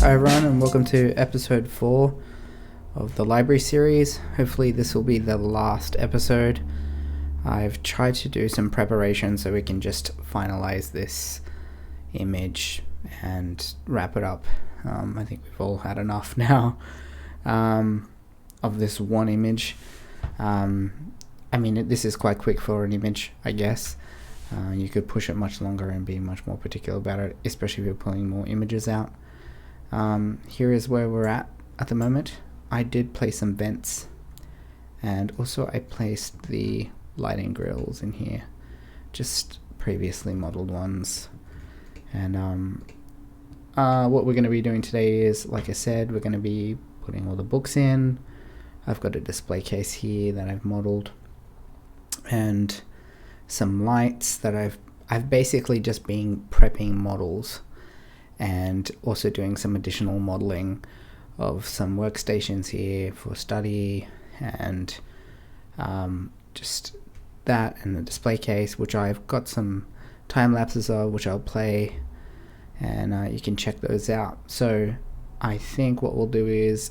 Hi everyone, and welcome to episode 4 of the library series. Hopefully this will be the last episode. I've tried to do some preparation so we can just finalize this image and wrap it up. I think we've all had enough now of this one image. This is quite quick for an image, I guess. You could push it much longer and be much more particular about it, especially if you're pulling more images out. Here is where we're at the moment. I did place some vents, and also I placed the lighting grills in here, just previously modeled ones. And what we're going to be doing today is, like I said, we're going to be putting all the books in. I've got a display case here that I've modeled, and some lights that I've basically just been prepping models and also doing some additional modeling of some workstations here for study, and just that, and the display case, which I've got some time lapses of, which I'll play, and you can check those out. So I think what we'll do is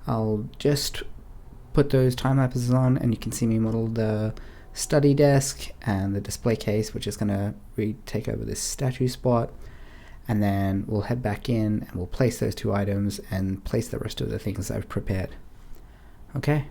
I'll just put those time lapses on, and you can see me model the study desk and the display case, which is going to take over this statue spot. And then we'll head back in and we'll place those two items and place the rest of the things I've prepared. Okay?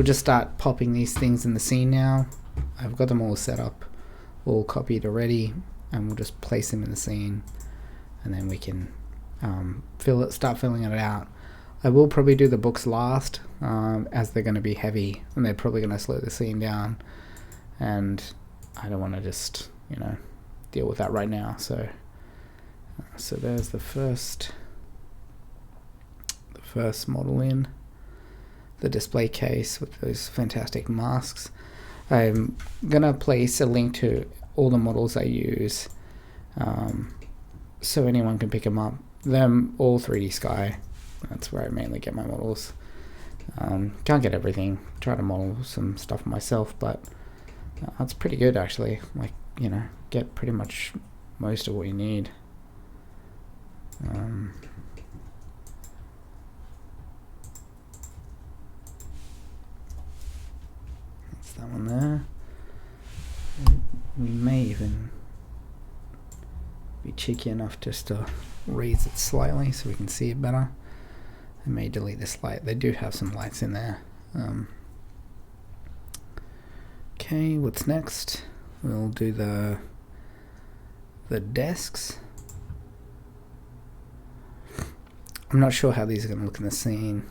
we'll just start popping these things in the scene now. I've got them all set up, all copied already, and we'll just place them in the scene, and then we can start filling it out. I will probably do the books last, as they're going to be heavy and they're probably going to slow the scene down, and I don't want to just, you know, deal with that right now. So there's the first model in the display case with those fantastic masks. I'm gonna place a link to all the models I use, so anyone can pick them up. Them all 3D Sky. That's where I mainly get my models. Can't get everything. Try to model some stuff myself, but that's pretty good actually. Like, you know, get pretty much most of what you need. That's that one there. We may even be cheeky enough just to raise it slightly so we can see it better. I may delete this light. They do have some lights in there. Okay, what's next? We'll do the desks. I'm not sure how these are going to look in the scene.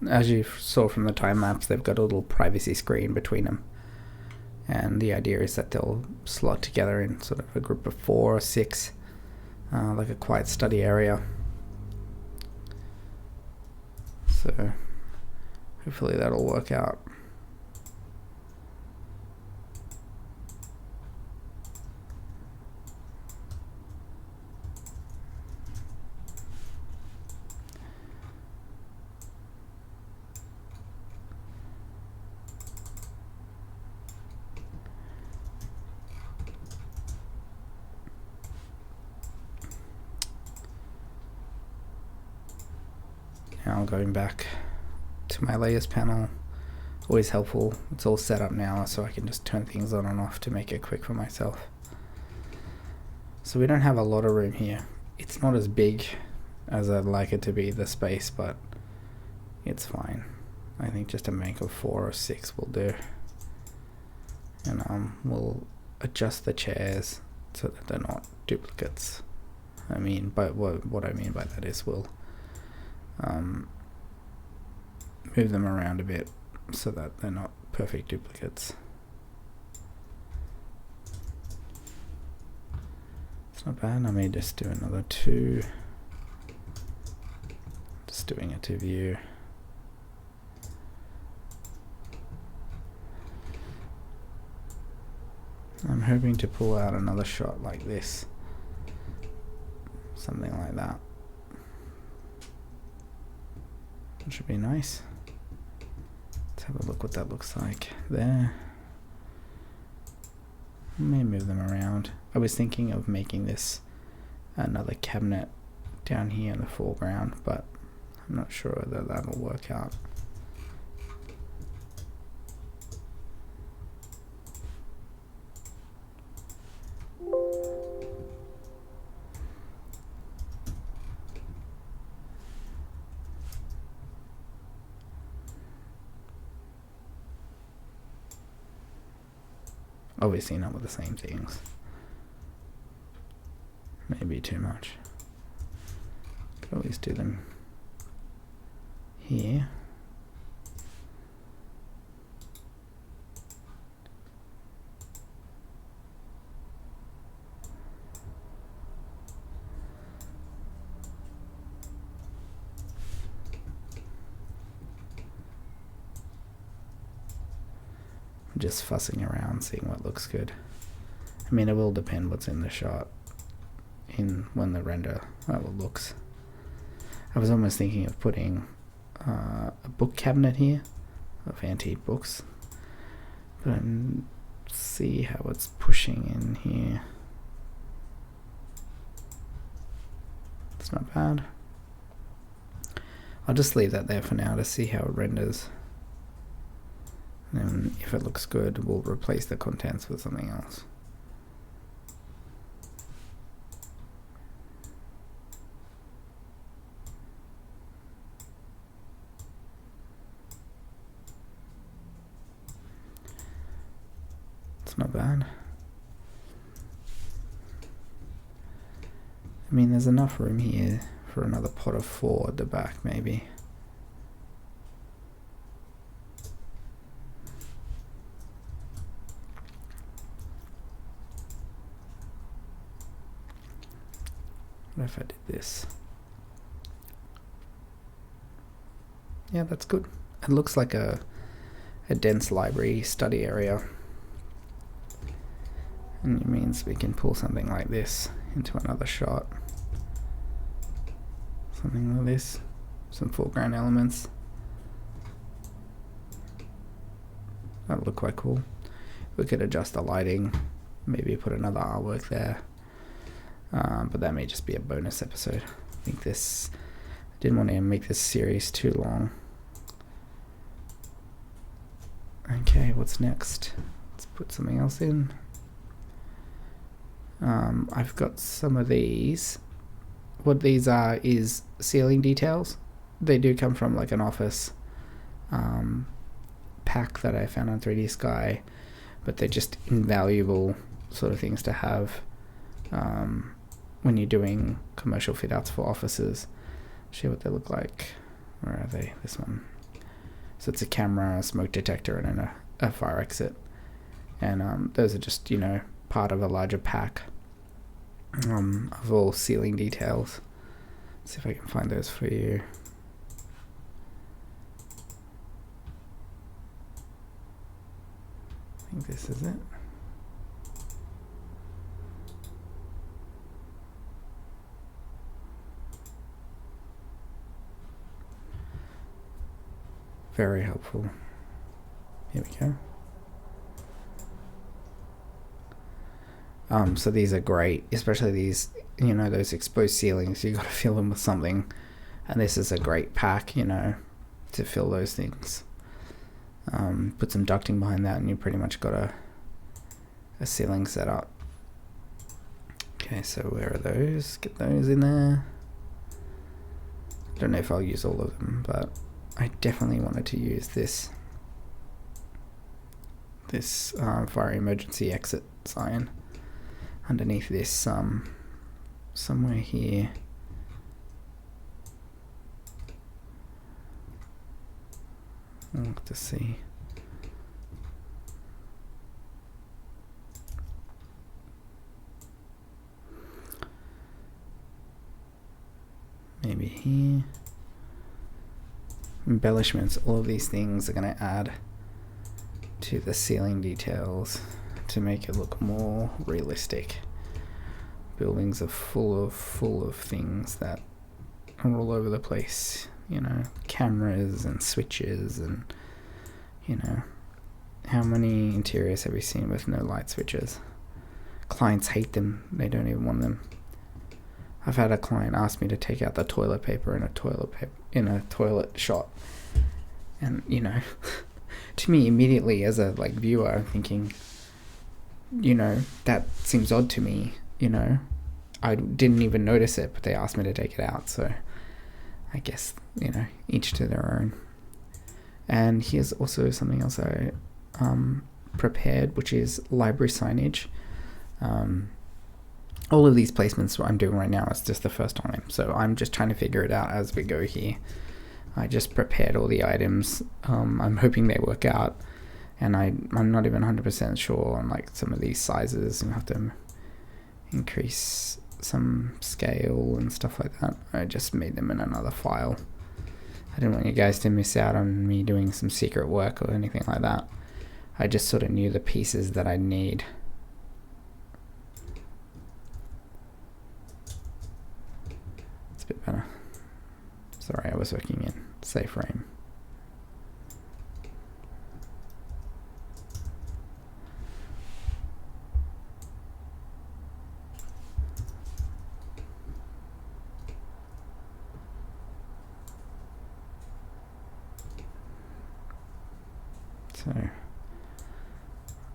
As you saw from the time lapse, they've got a little privacy screen between them, and the idea is that they'll slot together in sort of a group of 4 or 6, like a quiet study area. So hopefully that'll work out. Now going back to my layers panel, always helpful. It's all set up now so I can just turn things on and off to make it quick for myself. So we don't have a lot of room here. It's not as big as I'd like it to be, the space, but it's fine. I think just a make of 4 or 6 will do. And we'll adjust the chairs so that they're not duplicates. I mean, but what I mean by that is we'll move them around a bit so that they're not perfect duplicates. It's not bad. I may just do another 2. Just doing it to view. I'm hoping to pull out another shot like this. Something like that. That should be nice. Let's have a look what that looks like there. I may move them around. I was thinking of making this another cabinet down here in the foreground, but I'm not sure whether that'll work out. Obviously not with the same things. Maybe too much. Could always do them here. Just fussing around, seeing what looks good. I mean, it will depend what's in the shot when the render looks. I was almost thinking of putting a book cabinet here of antique books, but see how it's pushing in here. It's not bad. I'll just leave that there for now to see how it renders. And if it looks good, we'll replace the contents with something else. not bad. I mean, there's enough room here for another pot of 4 at the back, maybe. What if I did this? Yeah, that's good. It looks like a dense library study area. And it means we can pull something like this into another shot. Something like this. Some foreground elements. That'll look quite cool. We could adjust the lighting. Maybe put another artwork there. But that may just be a bonus episode. I think this... I didn't want to make this series too long. Okay, what's next? Let's put something else in. I've got some of these. What these are is ceiling details. They do come from like an Office pack that I found on 3D Sky, but they're just invaluable sort of things to have when you're doing commercial fit outs for offices. Show you what they look like. Where are they? This one. So it's a camera, a smoke detector, and a fire exit. And those are just, you know, part of a larger pack of all ceiling details. Let's see if I can find those for you. I think this is it. Very helpful. Here we go. So these are great, especially these, you know, those exposed ceilings. You got to fill them with something, and this is a great pack, you know, to fill those things. Put some ducting behind that, and you pretty much got a ceiling set up. Okay, so where are those? Get those in there. Don't know if I'll use all of them, but I definitely wanted to use this fire emergency exit sign underneath this somewhere here. I'll have to see. Maybe here. Embellishments, all of these things are going to add to the ceiling details to make it look more realistic. Buildings are full of things that are all over the place, you know, cameras and switches, and you know, how many interiors have we seen with no light switches? Clients hate them, they don't even want them. I've had a client ask me to take out the toilet paper in a toilet shot, and you know, to me immediately as a viewer, I'm thinking, you know, that seems odd to me. You know, I didn't even notice it, but they asked me to take it out, so I guess, you know, each to their own. And here's also something else I prepared, which is library signage. All of these placements what I'm doing right now is just the first time, so I'm just trying to figure it out as we go here. I just prepared all the items. I'm hoping they work out, and I'm not even 100% sure on like some of these sizes, and have to increase some scale and stuff like that. I just made them in another file. I didn't want you guys to miss out on me doing some secret work or anything like that. I just sort of knew the pieces that I need. It's a bit better. Sorry, I was working in safe frame.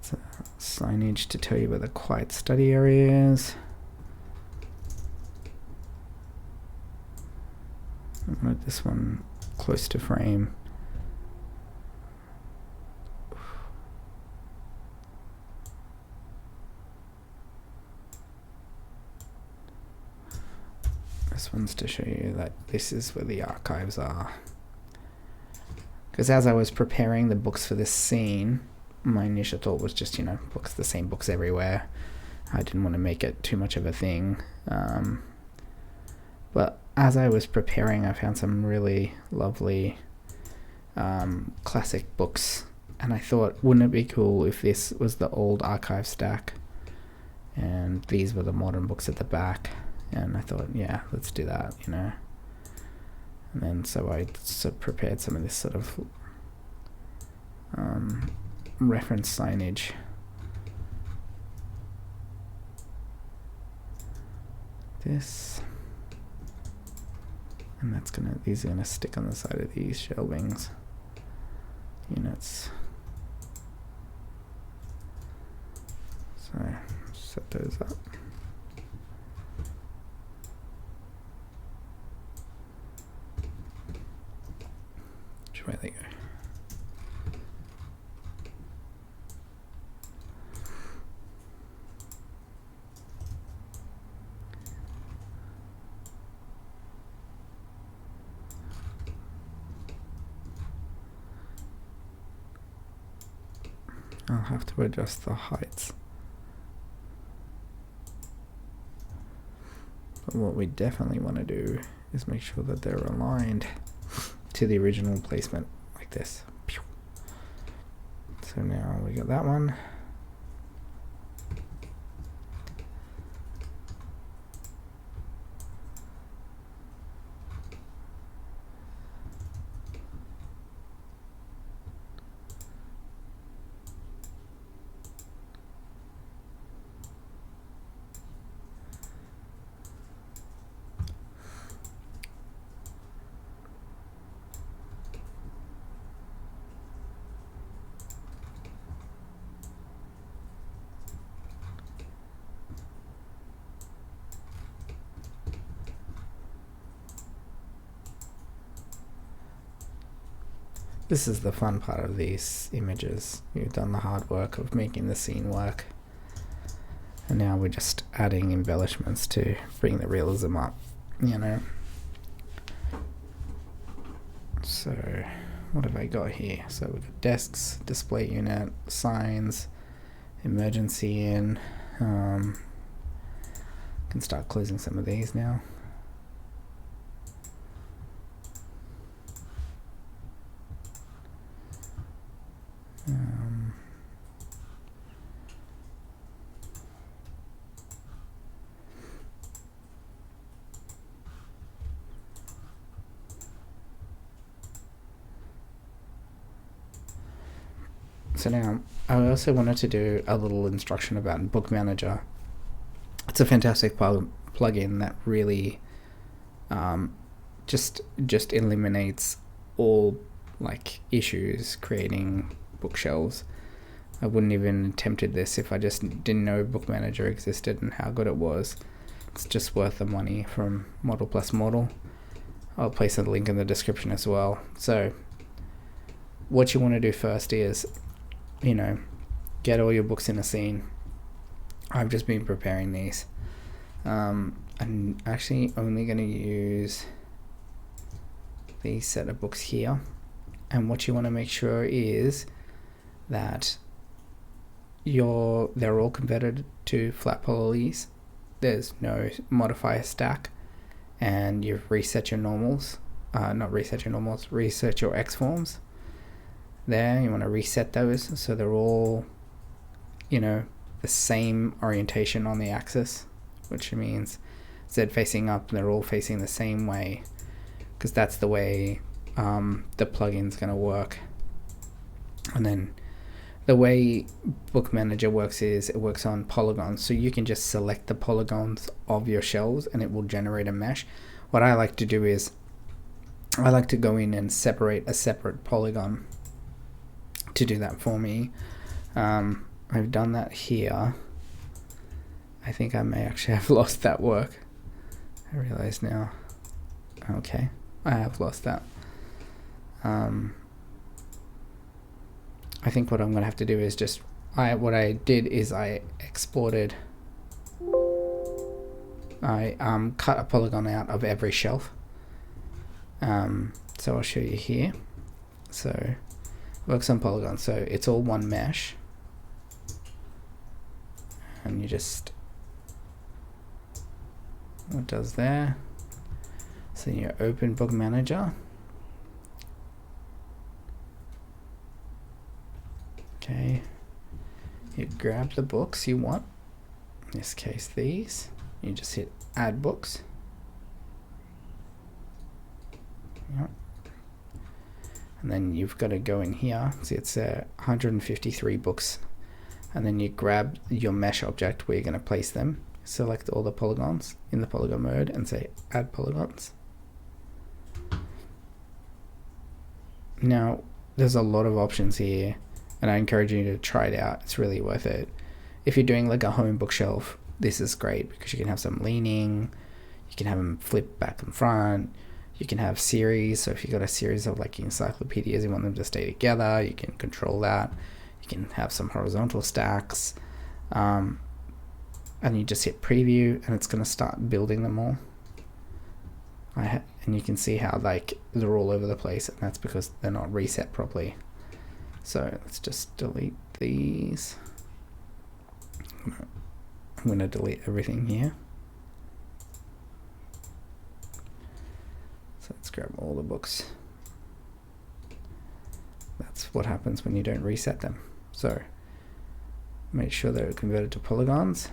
So signage to tell you where the quiet study area is. I want this one close to frame. just wants to show you that this is where the archives are. Because as I was preparing the books for this scene, my initial thought was just, you know, books, the same books everywhere. I didn't want to make it too much of a thing. But as I was preparing, I found some really lovely classic books. And I thought, wouldn't it be cool if this was the old archive stack and these were the modern books at the back? And I thought, yeah, let's do that, you know. And then so I prepared some of this sort of reference signage. This, and that's gonna, these are gonna stick on the side of these shelvings units. So set those up. Where they go. I'll have to adjust the heights. But what we definitely want to do is make sure that they're aligned to the original placement, like this. So now we got that one. This is the fun part of these images. You've done the hard work of making the scene work. And now we're just adding embellishments to bring the realism up, you know. So what have I got here? So we've got desks, display unit, signs, emergency in. Can start closing some of these now. So now I also wanted to do a little instruction about BookManager. It's a fantastic plugin that really just eliminates all like issues creating bookshelves. I wouldn't even attempted this if I just didn't know BookManager existed and how good it was. It's just worth the money from Model Plus Model. I'll place a link in the description as well. So what you want to do first is, you know, get all your books in a scene. I've just been preparing these. I'm actually only going to use these set of books here. And what you want to make sure is that they're all converted to flat polys. There's no modifier stack, and you've reset your normals. Reset your X forms. There, you want to reset those so they're all, you know, the same orientation on the axis, which means Z facing up, they're all facing the same way, because that's the way the plugin's going to work. And then the way BookManager works is it works on polygons, so you can just select the polygons of your shelves and it will generate a mesh. What I like to do is I like to go in and separate a separate polygon to do that for me. I've done that here. I think I may actually have lost that work. I realize now. Okay, I have lost that. I think what I'm going to have to do is what I did is I exported I cut a polygon out of every shelf. So I'll show you here. So works on polygons, so it's all one mesh, and you just, what does there, so you open BookManager, okay, you grab the books you want, in this case these, you just hit add books. Yep. And then you've got to go in here, see it's 153 books, and then you grab your mesh object where you're going to place them, select all the polygons in the polygon mode and say add polygons. Now there's a lot of options here, and I encourage you to try it out. It's really worth it. If you're doing like a home bookshelf, this is great because you can have some leaning, you can have them flip back and front, you can have series, so if you've got a series of like encyclopedias, you want them to stay together, you can control that. You can have some horizontal stacks, and you just hit preview and it's going to start building them all. And you can see how like they're all over the place, and that's because they're not reset properly. So let's just delete these. I'm going to delete everything here. So let's grab all the books. That's what happens when you don't reset them. So make sure they're converted to polygons.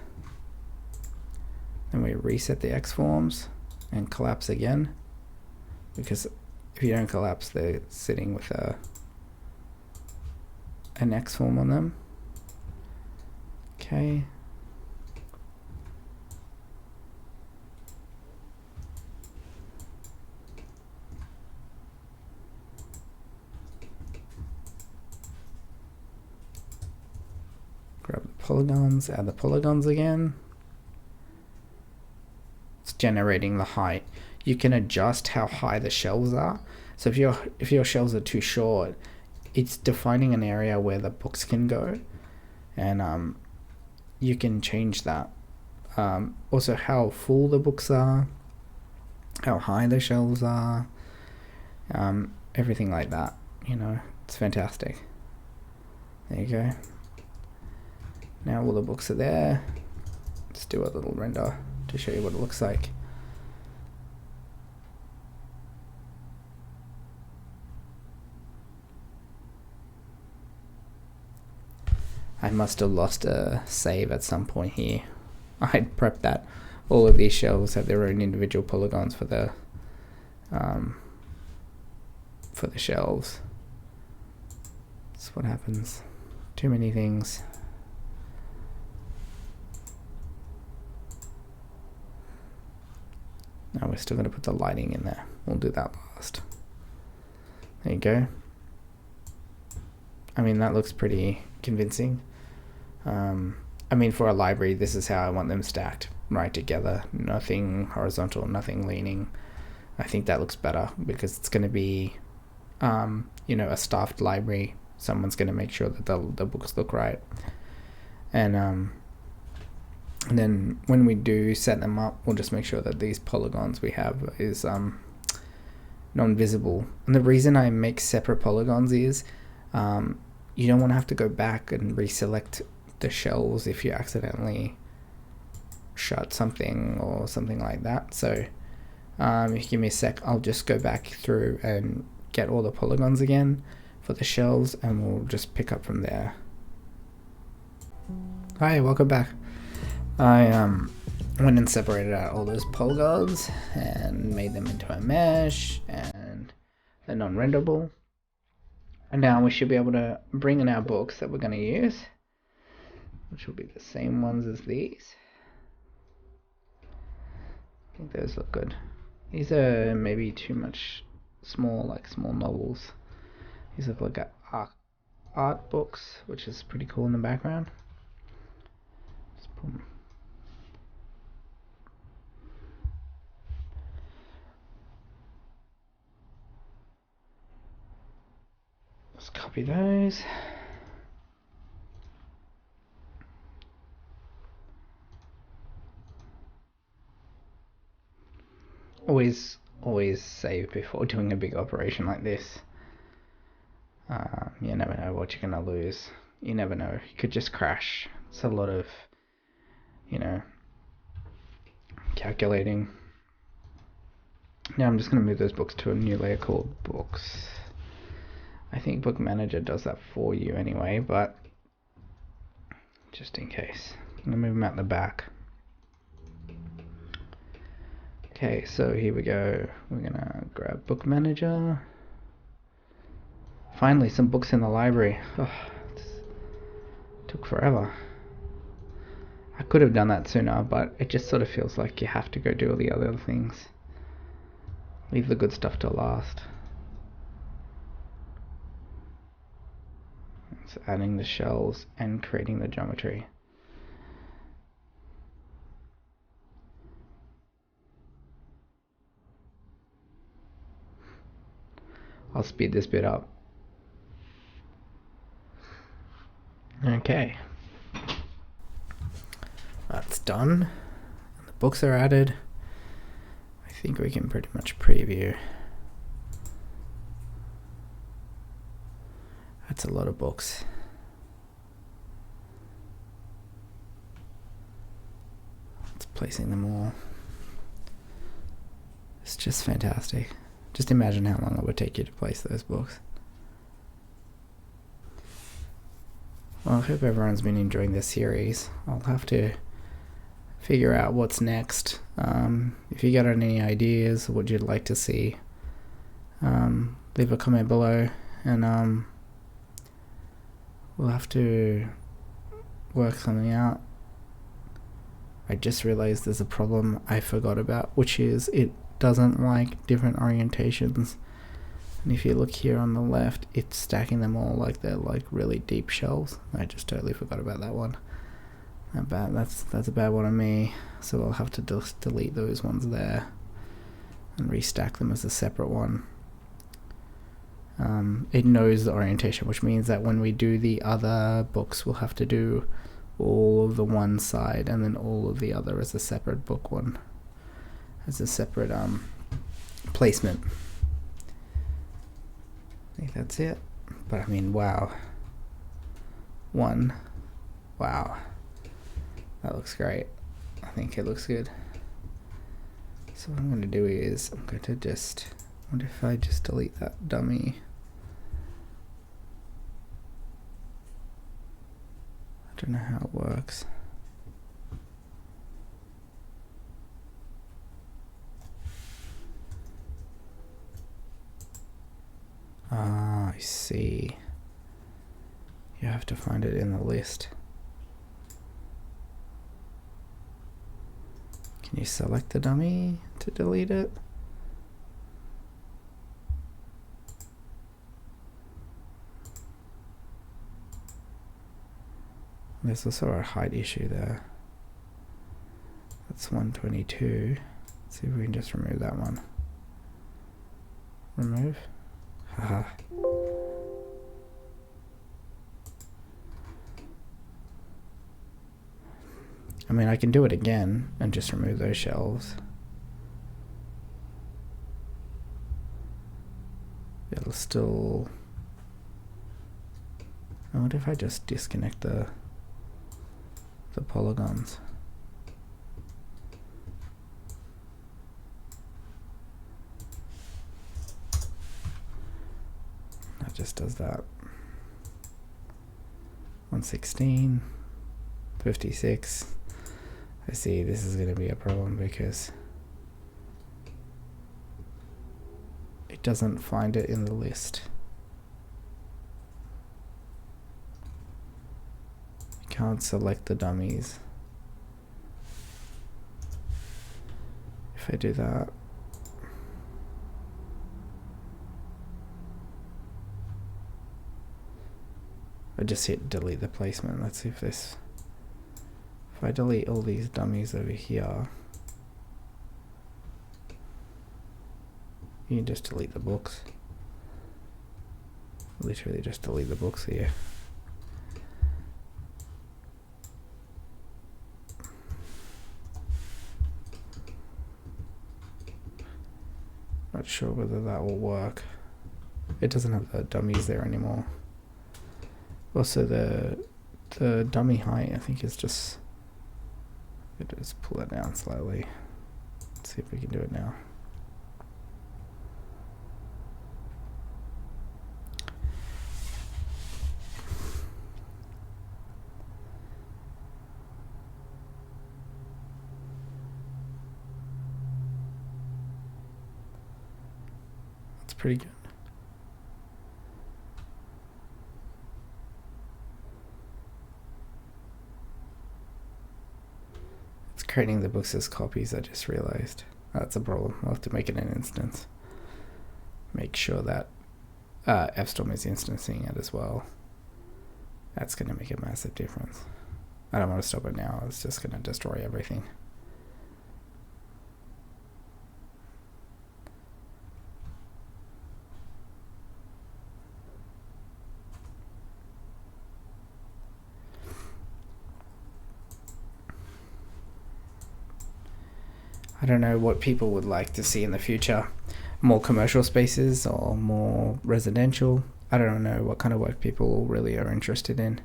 Then we reset the X forms and collapse again, because if you don't collapse, they're sitting with an X form on them. Okay. Grab the polygons, add the polygons again. It's generating the height. You can adjust how high the shelves are. So if your shelves are too short, it's defining an area where the books can go, and you can change that. Also how full the books are, how high the shelves are, everything like that. You know, it's fantastic. There you go. Now all the books are there. Let's do a little render to show you what it looks like. I must have lost a save at some point here. I'd prepped that. All of these shelves have their own individual polygons for the shelves. That's what happens. Too many things. Now we're still going to put the lighting in there. We'll do that last. There you go. I mean, that looks pretty convincing. I mean, for a library, this is how I want them stacked, right together. Nothing horizontal, nothing leaning. I think that looks better because it's going to be, you know, a staffed library. Someone's going to make sure that the books look right. And then when we do set them up, we'll just make sure that these polygons we have is non-visible. And the reason I make separate polygons is you don't want to have to go back and reselect the shelves if you accidentally shut something or something like that. So if you give me a sec, I'll just go back through and get all the polygons again for the shelves, and we'll just pick up from there. Hi, welcome back. I went and separated out all those polygons and made them into a mesh, and they're non-renderable. And now we should be able to bring in our books that we're going to use, which will be the same ones as these. I think those look good. These are maybe too much small, like small novels. These look like art books, which is pretty cool in the background. Just put them. Let's copy those. Always save before doing a big operation like this. You never know what you're gonna lose. You never know. You could just crash. It's a lot of, calculating. Now I'm just gonna move those books to a new layer called Books. I think BookManager does that for you anyway, but just in case. I'm gonna move them out the back. Okay, so here we go. We're gonna grab BookManager. Finally, some books in the library. Oh, this took forever. I could have done that sooner, but it just sort of feels like you have to go do all the other things. Leave the good stuff to last. It's adding the shells and creating the geometry. I'll speed this bit up. Okay. That's done. The books are added. I think we can pretty much preview. That's a lot of books. It's placing them all. It's just fantastic. Just imagine how long it would take you to place those books. Well, I hope everyone's been enjoying this series. I'll have to figure out what's next. If you got any ideas, what you'd like to see, leave a comment below, and we'll have to work something out. I just realized there's a problem I forgot about, which is it doesn't like different orientations. And if you look here on the left, it's stacking them all like they're like really deep shelves. I just totally forgot about that one. That's a bad one on me. So I'll have to just delete those ones there and restack them as a separate one. It knows the orientation, which means that when we do the other books, we'll have to do all of the one side and then all of the other as a separate book one, as a separate placement. I think that's it. But I mean, wow. Wow. That looks great. I think it looks good. So what I'm going to do is, I'm going to just, I wonder if I just delete that dummy. I don't know how it works. Ah, I see. You have to find it in the list. Can you select the dummy to delete it? There's also a height issue there. That's 122. Let's see if we can just remove that one. Remove. Haha. I mean, I can do it again and just remove those shelves. It'll still... I wonder if I just disconnect the polygons. That just does that. 116, 56. I see this is going to be a problem because it doesn't find it in the list. You can't select the dummies. If I do that, I just hit delete the placement. Let's see if this, if I delete all these dummies over here, you can just delete the books. Literally just delete the books here. not sure whether that will work. It doesn't have the dummies there anymore. Also, the dummy height, I think, is just... Just pull it down slightly. Let's see if we can do it now. That's pretty good. Creating the books as copies, I just realized. That's a problem. I'll have to make it an instance. Make sure that Fstorm is instancing it as well. That's going to make a massive difference. I don't want to stop it now. It's just going to destroy everything. I don't know what people would like to see in the future. More commercial spaces or more residential. I don't know what kind of work people really are interested in.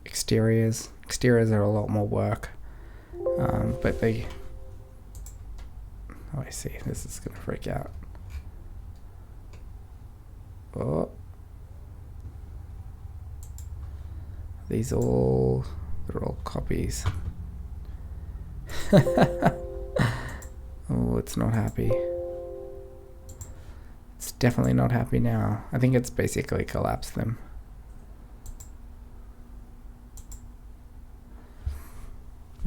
Exteriors. Exteriors are a lot more work. But they... Oh, I see. This is going to freak out. Oh. They're all copies. Oh, it's not happy. It's definitely not happy now. I think it's basically collapsed them.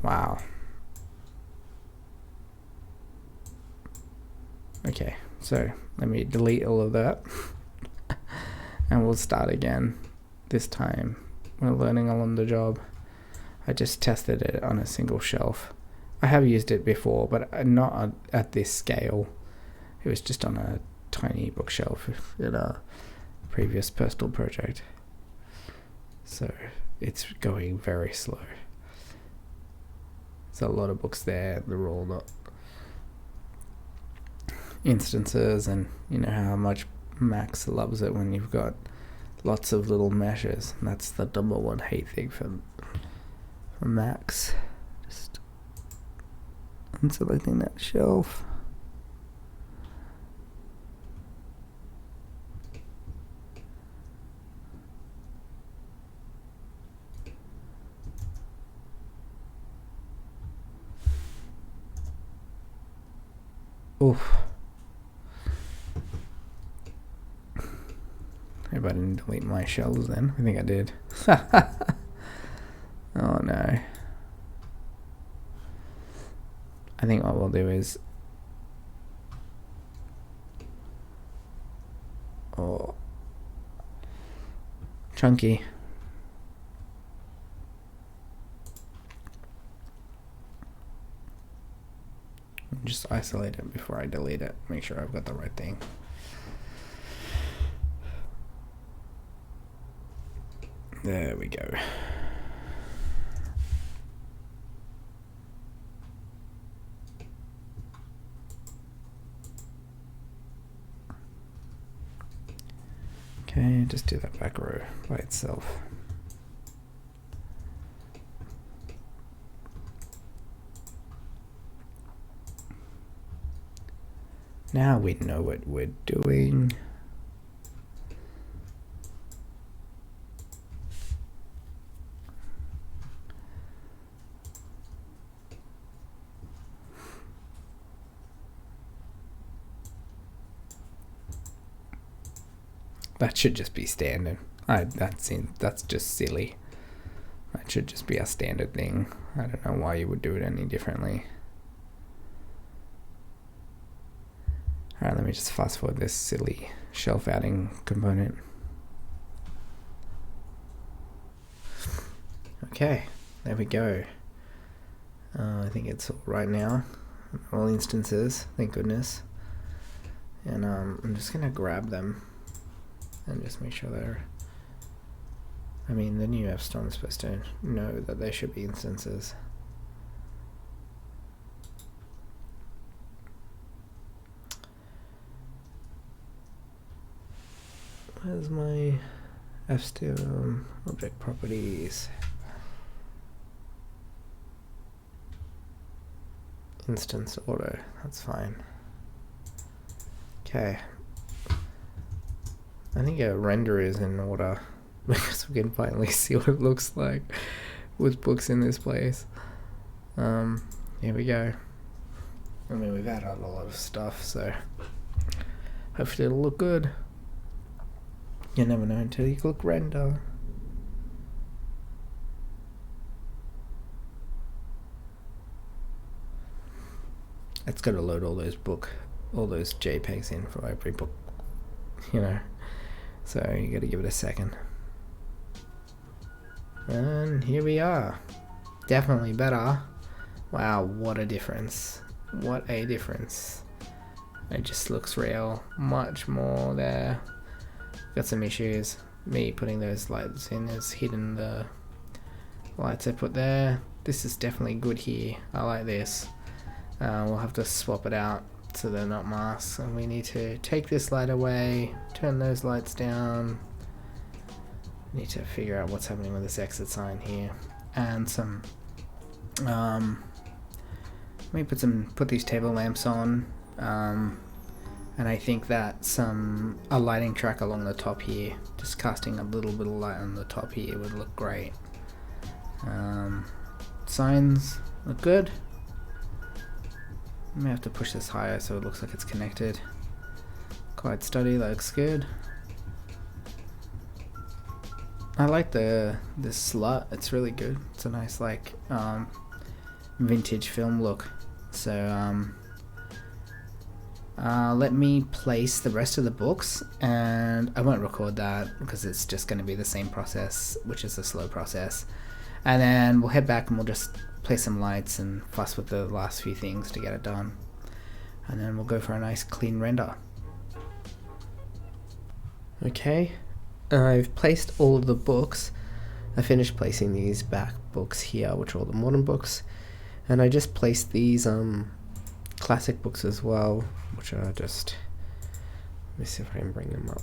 Wow. Okay, so let me delete all of that. And we'll start again. This time we're learning on the job. I just tested it on a single shelf. I have used it before, but not at this scale. It was just on a tiny bookshelf in a previous personal project. So it's going very slow. There's a lot of books there. They're all not instances, and you know how much Max loves it when you've got lots of little meshes. And that's the number one hate thing for Max. Just unselecting that shelf. Oof. Hope I didn't delete my shelves then. I think I did. Oh no. I think what we'll do is... Oh. Chunky. Just isolate it before I delete it. Make sure I've got the right thing. There we go. Okay, just do that back row by itself. Now we know what we're doing. That should just be standard. That's just silly. That should just be a standard thing. I don't know why you would do it any differently. Alright, let me just fast forward this silly shelf adding component. Okay, there we go. I think it's all right now. All instances, thank goodness. And I'm just gonna grab them and just make sure they're... I mean, the new Fstorm is supposed to know that there should be instances. Where's my Fstorm object properties? Instance auto, that's fine. Okay. I think a render is in order because we can finally see what it looks like with books in this place. Here we go. I mean, we've added a lot of stuff, so hopefully it'll look good. You never know until you click render. It's got to load all those JPEGs in for every book, you know. So you got to give it a second. And here we are. Definitely better. Wow, what a difference. What a difference. It just looks real. Much more there. Got some issues. Me putting those lights in has hidden the lights I put there. This is definitely good here. I like this. We'll have to swap it out so they're not masks, and we need to take this light away, turn those lights down. Need to figure out what's happening with this exit sign here, and some let me put these table lamps on, and I think that a lighting track along the top here, just casting a little bit of light on the top here would look great. Signs look good. I may have to push this higher so it looks like it's connected. Quiet study looks good. I like this slut. It's really good. It's a nice like vintage film look. So let me place the rest of the books, and I won't record that because it's just going to be the same process, which is a slow process. And then we'll head back and we'll just place some lights and fuss with the last few things to get it done, and then we'll go for a nice clean render. Okay, I've placed all of the books. I finished placing these back books here, which are all the modern books, and I just placed these classic books as well, which are just, let me see if I can bring them up.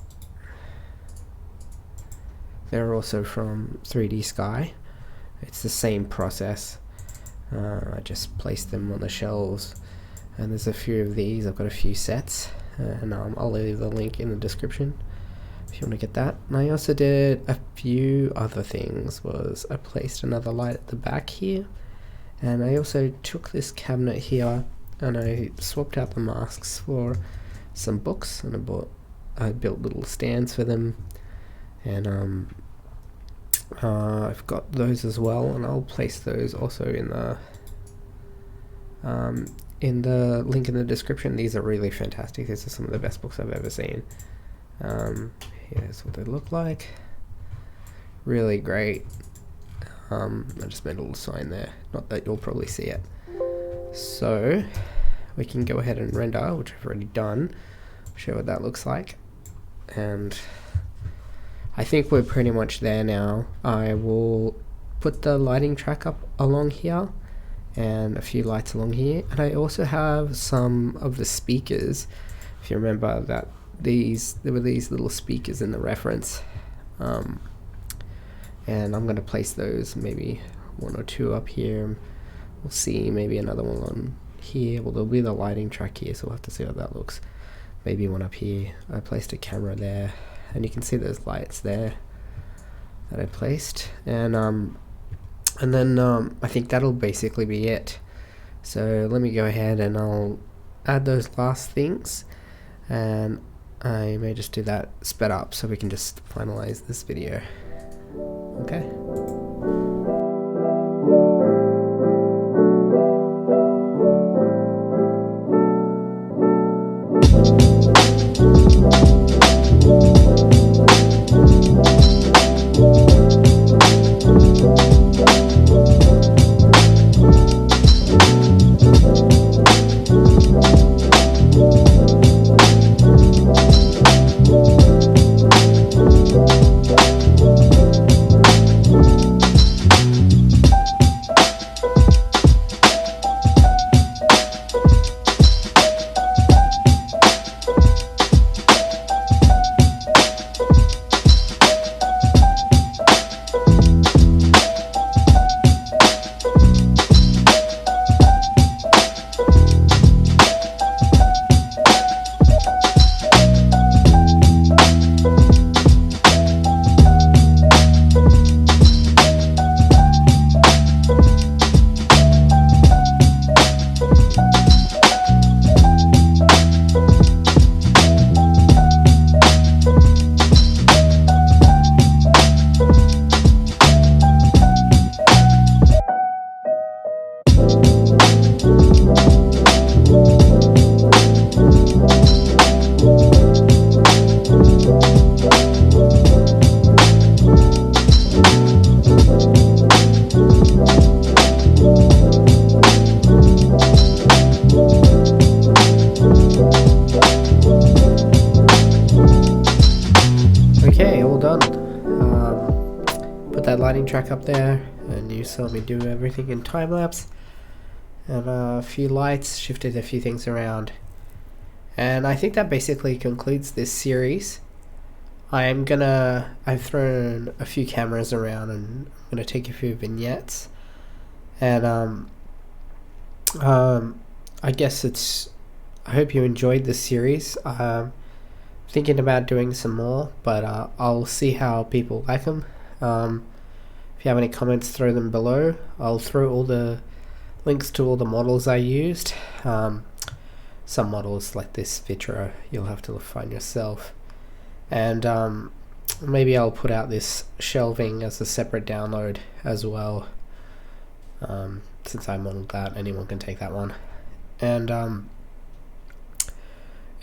They're also from 3D Sky. It's the same process. I just placed them on the shelves, and there's a few of these. I've got a few sets, and I'll leave the link in the description if you want to get that. And I also did a few other things. I placed another light at the back here, and I also took this cabinet here and I swapped out the masks for some books, and I built little stands for them, and I've got those as well, and I'll place those also in the link in the description. These are really fantastic. These are some of the best books I've ever seen. Here's what they look like. Really great. I just made a little sign there. Not that you'll probably see it. So we can go ahead and render, which I've already done. Show what that looks like. And I think we're pretty much there now. I will put the lighting track up along here and a few lights along here, and I also have some of the speakers. If you remember that there were these little speakers in the reference, and I'm going to place those, maybe one or two up here. We'll see, maybe another one on here. Well, there'll be the lighting track here, so we'll have to see how that looks. Maybe one up here. I placed a camera there, and you can see those lights there that I placed, and then I think that'll basically be it. So let me go ahead and I'll add those last things, and I may just do that sped up so we can just finalize this video. Okay. track up there, and you saw me do everything in time-lapse, and a few lights, shifted a few things around. And I think that basically concludes this series. I've thrown a few cameras around, and I'm gonna take a few vignettes, and I guess I hope you enjoyed this series. Thinking about doing some more, but I'll see how people like them. If you have any comments, throw them below. I'll throw all the links to all the models I used. Some models like this Vitro you'll have to find yourself, and maybe I'll put out this shelving as a separate download as well. Since I modeled that, anyone can take that one. And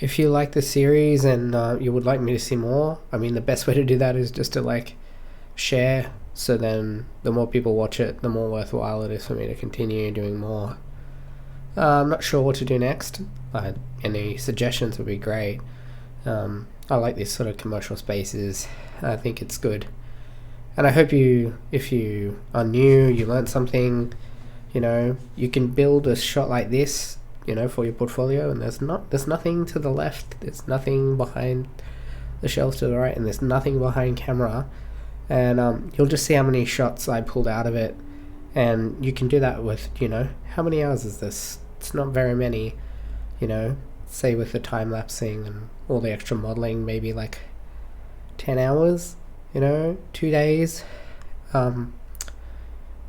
if you like the series and you would like me to see more, I mean, the best way to do that is just to share, so then the more people watch it, the more worthwhile it is for me to continue doing more. I'm not sure what to do next. Any suggestions would be great. I like these sort of commercial spaces. I think it's good, and I hope if you are new, you learned something. You can build a shot like this, for your portfolio, and there's nothing to the left, there's nothing behind the shelves to the right, and there's nothing behind camera, and you'll just see how many shots I pulled out of it. And you can do that with, how many hours is this? It's not very many, say with the time-lapsing and all the extra modeling, maybe 10 hours, 2 days. And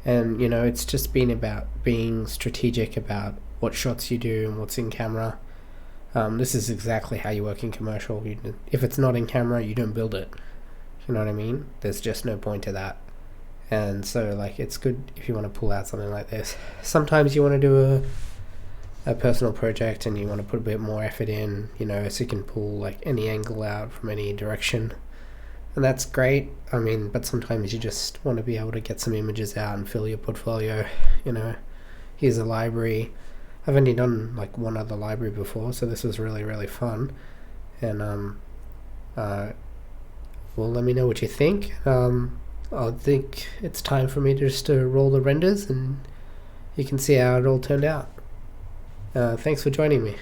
it's just been about being strategic about what shots you do and what's in camera. This is exactly how you work in commercial. If it's not in camera, you don't build it. You know what I mean? There's just no point to that. And so it's good if you want to pull out something like this. Sometimes you want to do a personal project and you want to put a bit more effort in, so you can pull any angle out from any direction. And that's great. I mean, but sometimes you just want to be able to get some images out and fill your portfolio. Here's a library. I've only done one other library before, so this was really, really fun. And well, let me know what you think. I think it's time for me just to roll the renders, and you can see how it all turned out. Thanks for joining me.